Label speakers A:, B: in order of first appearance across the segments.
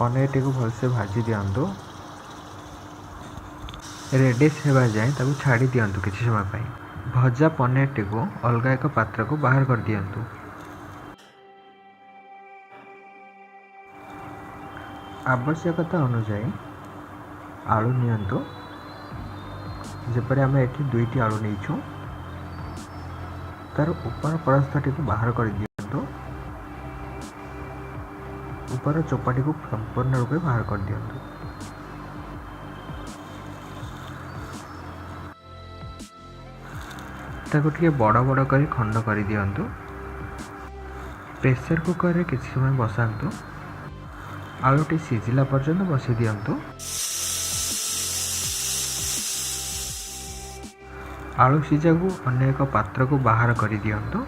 A: Paneer T को भलसे भाजी दिंतु। Reddish होगा जाए ताकू छाड़ी दिंतु किसी समय पाई। भजा पनीर टी को अलग एक पात्र को बाहर कर दिंतु। आवश्यकता अनुसार आलू नियंतु। जेपरि आम एठी दुईटी आलू नहीं तार ऊपर परस्थटी को बाहर कर दिंतु। ऊपर चोपाटी को संपूर्ण रूपे बाहर कर दिंतु। ताको टिके बड़ बड़ कर खंड कर दिंतु। प्रेशर कुकर रे किसी समय बसातु। आलूटी सिझिला पर्यंत बसई दिंतु। आलू सीझा को अन्य एक पात्र को बाहर कर दिंतु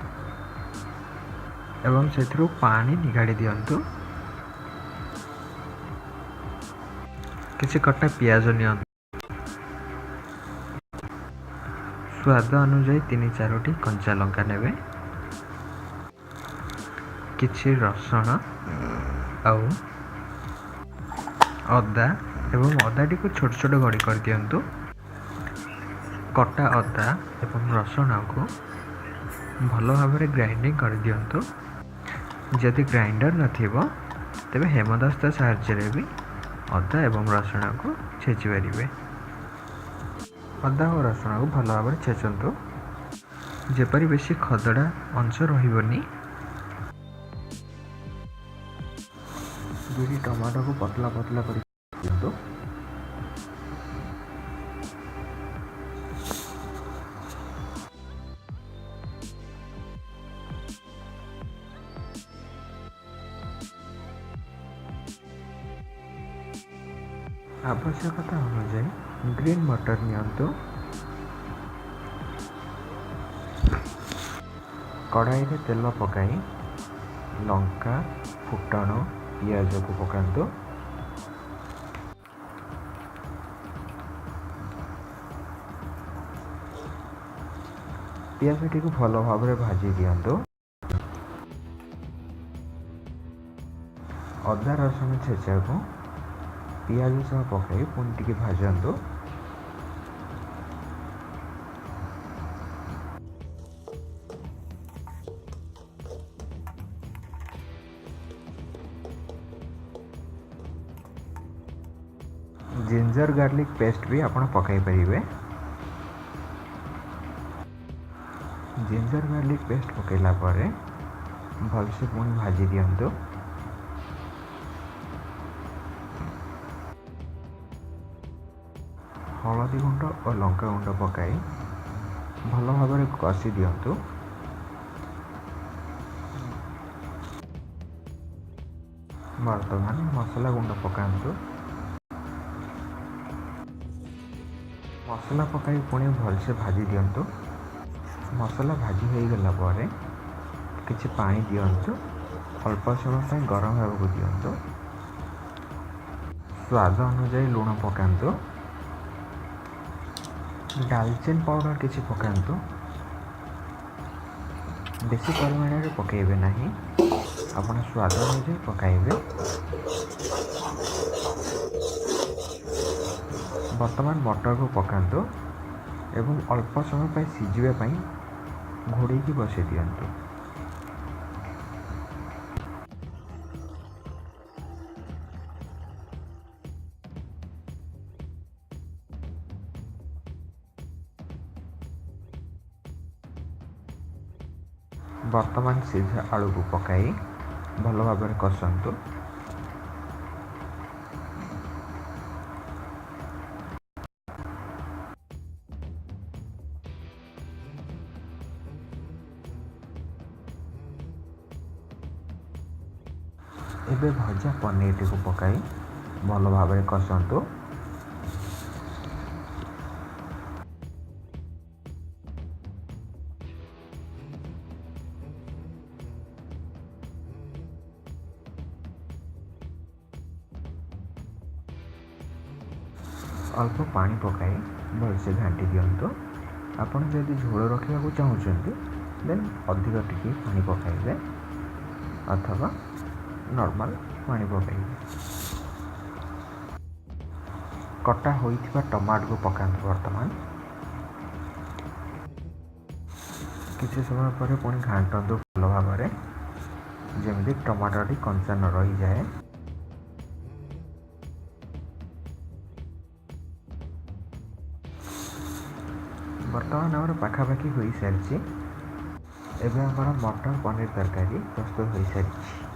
A: एवं से पानी निगाड़ी दिंतु। किसी कटा पियाज नियंतु। स्वाद अनुसार 3-4 कंचा लंका नेबे। किछि रसुण आउ अदा एवं अदाटी को छोट छोट गड़ी कर दिंतु। कटा अदा एवं रसुण को भल भाव में ग्राइंडिंग कर दिंतु। जदि ग्राइंडर नथिबो तेबे हेमदस्ता साहाय्य भी अदा एवं रसुण को छेची पारिबे। अदा और रसुण को भल भाव में छेचंतु जेपरि बेसी खदड़ा अंश रहिबनी। दुईटी टमाटो को पतला पतला कर दिंतु। आवश्यकता अनुसार ग्रीन मटर नियंतु। कढ़ाई रे तेल पकाई लंका फुटण पियाज को पकातु। पियाज टी को भल भाव में भाजी दिंतु। अदा रसुण छेचा को पियाज सह पकाई पुणी टिके भाजतु। जिंजर गार्लिक पेस्ट भी आपण पकाई परिबे। जिंजर गार्लिक पेस्ट पकैला परे भलसे पुणी भाजी दिंतु। हलदी गुंड और लंका गुंड पकाई भल भाव में कषि दिंतु। बर्तमान मसला गुंड पकातु। मसला पकाई पुणी भलसे भाजी दिंतु। मसला भाजी हो गला परे किछि पानी दिंतु। अल्प समय गरम होगा दिंतु। स्वाद अनुसार लुण पकातु। दालचीनी पाउडर किछि पकातु। बेसी परिमाण में पकाइबे नहीं। आपण स्वाद अनुसार पकाइबे। वर्तमान मटर को पकातु एवं अल्प समय पर सिझिबा पई घोड़े की बसई दिंतु। वर्तमान सीधा आलू को पकाई भल भाव में कसंतु। एबे भजा पनीर टी को पकाई भल भाव में कसंतु। अल्प पानी पकाई भलसे घाटी दिंतु। आपन जदि झोल रखा चाहते देन अधिक टिके पानी पकाइबे अथवा नॉर्मल पानी पकाइबे। କଟା ହୋଇଥିବା ଟମାଟୋକୁ ପକାନ୍ତୁ। ବର୍ତ୍ତମାନ କିଛି ସମୟ ପରେ ପୁଣି ଘାଣ୍ଟନ୍ତୁ ଭଲ ଭାବରେ, ଯେମିତି ଟମାଟୋଟି କଞ୍ଚା ନ ରହିଯାଏ। ବର୍ତ୍ତମାନ ଆମର ପାଖାପାଖି ହୋଇସାରିଛି। ଏବେ ଆମର ମଟର ପନିର ତରକାରୀ ପ୍ରସ୍ତୁତ ହୋଇସାରିଛି।